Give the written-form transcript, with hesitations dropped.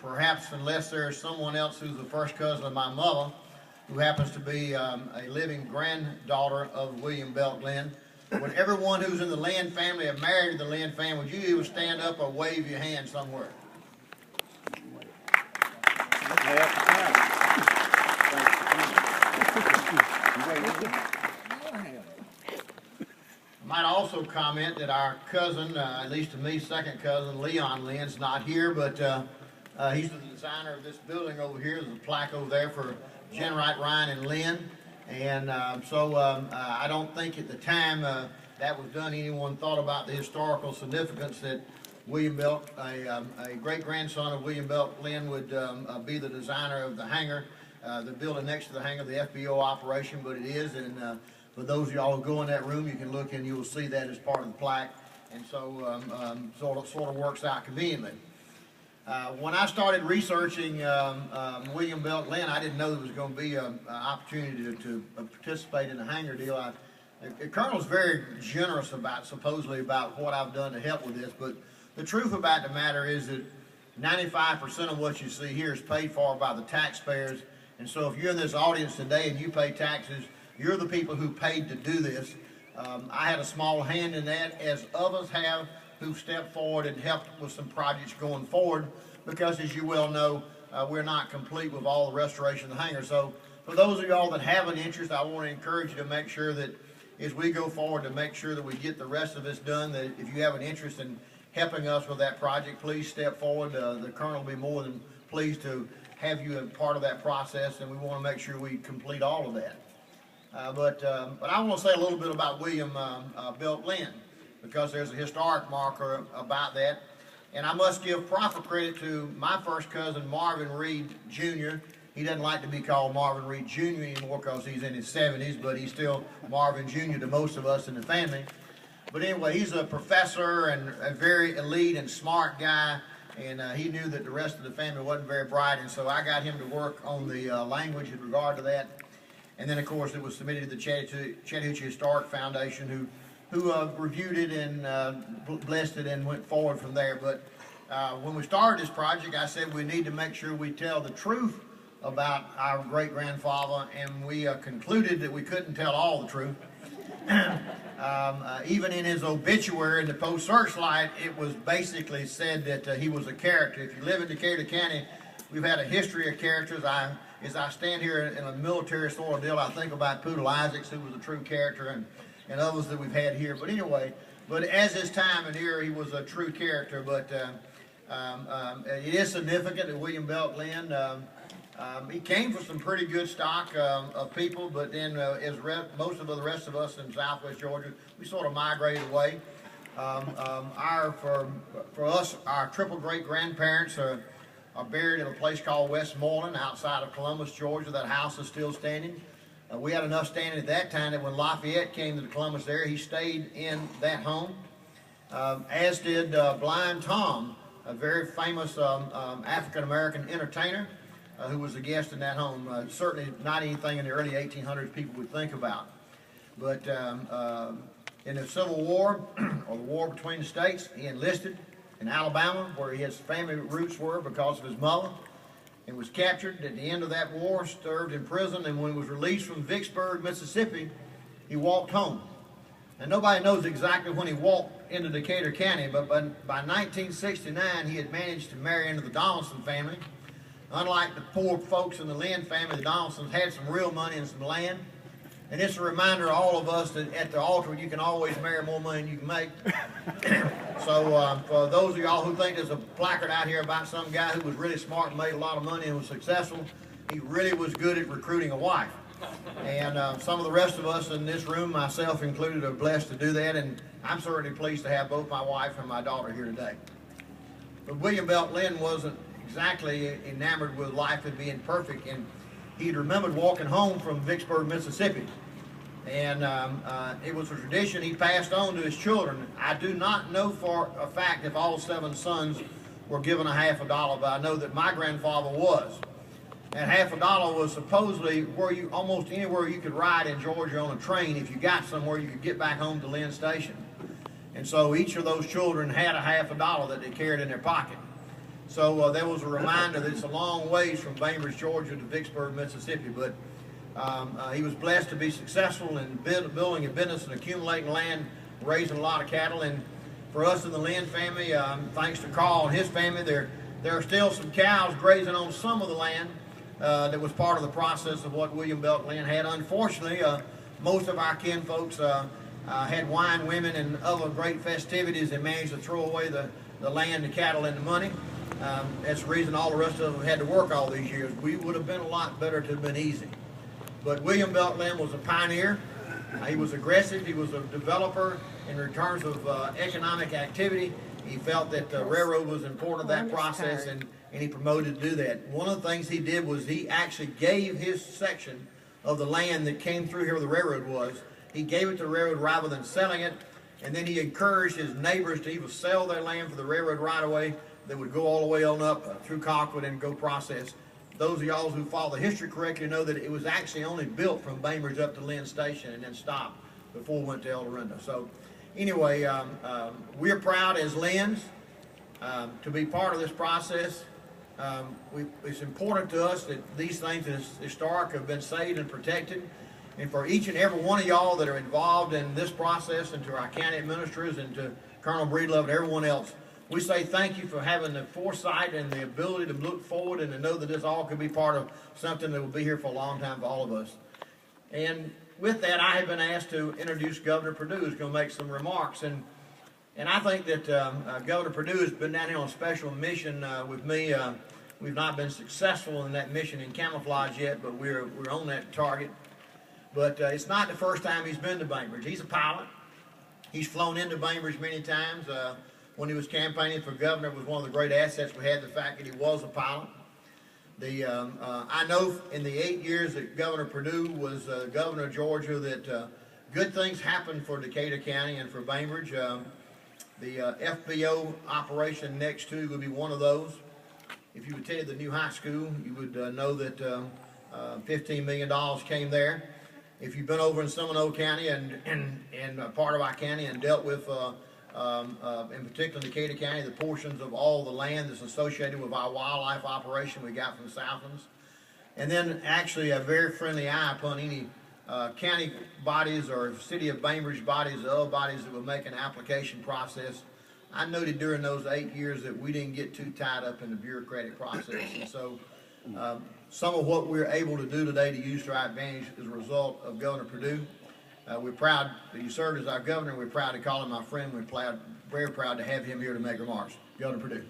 perhaps unless there is someone else who's the first cousin of my mother, who happens to be a living granddaughter of William Belt Lynn. Would everyone who's in the Lynn family have married the Lynn family, would you either stand up or wave your hand somewhere? I might also comment that our cousin, at least to me, second cousin, Leon Lynn's not here, but he's the designer of this building over here. There's a plaque over there for Jenwright, Ryan, and Lynn. And I don't think at the time that was done, anyone thought about the historical significance that William Belt, a great-grandson of William Belt Lynn, would be the designer of the hangar, the building next to the hangar, the FBO operation, but it is. And for those of y'all who go in that room, you can look and you will see that as part of the plaque. And so sort of works out conveniently. When I started researching William Belt Lynn, I didn't know there was going to be an opportunity to participate in the hangar deal. The Colonel's very generous supposedly about what I've done to help with this, but the truth about the matter is that 95% of what you see here is paid for by the taxpayers. And so if you're in this audience today and you pay taxes, you're the people who paid to do this. I had a small hand in that, as others have who've stepped forward and helped with some projects going forward, because as you well know, we're not complete with all the restoration of the hangar. So for those of y'all that have an interest, I want to encourage you to make sure that as we go forward to make sure that we get the rest of this done, that if you have an interest in helping us with that project, please step forward. The Colonel will be more than pleased to have you as part of that process, and we want to make sure we complete all of that. But I want to say a little bit about William Belt Lynn, because there's a historic marker about that. And I must give proper credit to my first cousin, Marvin Reed Jr. He doesn't like to be called Marvin Reed Jr. anymore because he's in his 70s, but he's still Marvin Jr. to most of us in the family. But anyway, he's a professor and a very elite and smart guy, and he knew that the rest of the family wasn't very bright, and so I got him to work on the language in regard to that. And then, of course, it was submitted to the Chattahoochee Historic Foundation, who reviewed it and blessed it and went forward from there. But when we started this project, I said we need to make sure we tell the truth about our great-grandfather, and we concluded that we couldn't tell all the truth. Even in his obituary in the Post-Searchlight, it was basically said that he was a character. If you live in Decatur County, we've had a history of characters. As I stand here in a military sort of deal, I think about Poodle Isaacs, who was a true character, and others that we've had here. But anyway, as his time and era, he was a true character. But it is significant that William Belt Lynn, he came from some pretty good stock of people, but then as most of the rest of us in Southwest Georgia, we sort of migrated away. For us, our triple great-grandparents are buried in a place called Westmoreland outside of Columbus, Georgia. That house is still standing. We had enough standing at that time that when Lafayette came to the Columbus area, he stayed in that home, as did Blind Tom, a very famous African-American entertainer who was a guest in that home. Certainly not anything in the early 1800s people would think about. But in the Civil War, or the war between the states, he enlisted in Alabama, where his family roots were because of his mother, and was captured at the end of that war, served in prison, and when he was released from Vicksburg, Mississippi, he walked home. And nobody knows exactly when he walked into Decatur County, but by 1969, he had managed to marry into the Donaldson family. Unlike the poor folks in the Lynn family, the Donaldsons had some real money and some land. And it's a reminder to all of us that at the altar, you can always marry more money than you can make. So for those of y'all who think there's a placard out here about some guy who was really smart and made a lot of money and was successful, he really was good at recruiting a wife. And some of the rest of us in this room, myself included, are blessed to do that, and I'm certainly pleased to have both my wife and my daughter here today. But William Belt Lynn wasn't exactly enamored with life and being perfect, and he'd remembered walking home from Vicksburg, Mississippi. And it was a tradition he passed on to his children. I do not know for a fact if all 7 sons were given a $50, but I know that my grandfather was. And $50 was supposedly where almost anywhere you could ride in Georgia on a train. If you got somewhere, you could get back home to Lynn Station. And so each of those children had a $50 that they carried in their pocket. So there was a reminder that it's a long ways from Bainbridge, Georgia to Vicksburg, Mississippi, but he was blessed to be successful in building a business and accumulating land, raising a lot of cattle. And for us in the Lynn family, thanks to Carl and his family, there are still some cows grazing on some of the land that was part of the process of what William Belk Lynn had. Unfortunately, most of our kin folks had wine, women, and other great festivities and managed to throw away the land, the cattle, and the money. That's the reason all the rest of them had to work all these years. We would have been a lot better to have been easy. But William Belk Lynn was a pioneer. He was aggressive. He was a developer in terms of economic activity. He felt that the railroad was important to that process, and he promoted to do that. One of the things he did was he actually gave his section of the land that came through here where the railroad was. He gave it to the railroad rather than selling it, and then he encouraged his neighbors to either sell their land for the railroad right away that would go all the way on up through Colquitt and go process. Those of y'all who follow the history correctly know that it was actually only built from Bainbridge up to Lynn Station and then stopped before it went to El Dorado. So anyway, we're proud as Lynn's to be part of this process. It's important to us that these things that is historic have been saved and protected. And for each and every one of y'all that are involved in this process, and to our county administrators and to Colonel Breedlove and everyone else, we say thank you for having the foresight and the ability to look forward and to know that this all could be part of something that will be here for a long time for all of us. And with that, I have been asked to introduce Governor Perdue, who's going to make some remarks. And I think that Governor Perdue has been down here on a special mission with me. We've not been successful in that mission in camouflage yet, but we're on that target. But it's not the first time he's been to Bainbridge. He's a pilot. He's flown into Bainbridge many times. When he was campaigning for governor, it was one of the great assets we had, the fact that he was a pilot. I know in the 8 years that Governor Perdue was governor of Georgia that good things happened for Decatur County and for Bainbridge. The FBO operation next to would be one of those. If you attended the new high school, you would know that $15 million came there. If you've been over in Seminole County and part of our county and dealt with, in particular in Decatur County, the portions of all the land that's associated with our wildlife operation we got from the Southlands. And then actually a very friendly eye upon any county bodies or city of Bainbridge bodies or other bodies that would make an application process. I noted during those 8 years that we didn't get too tied up in the bureaucratic process. And so some of what we're able to do today to use to our advantage is a result of Governor Perdue. We're proud that he served as our governor. We're proud to call him our friend. We're very proud to have him here to make remarks. Governor Perdue.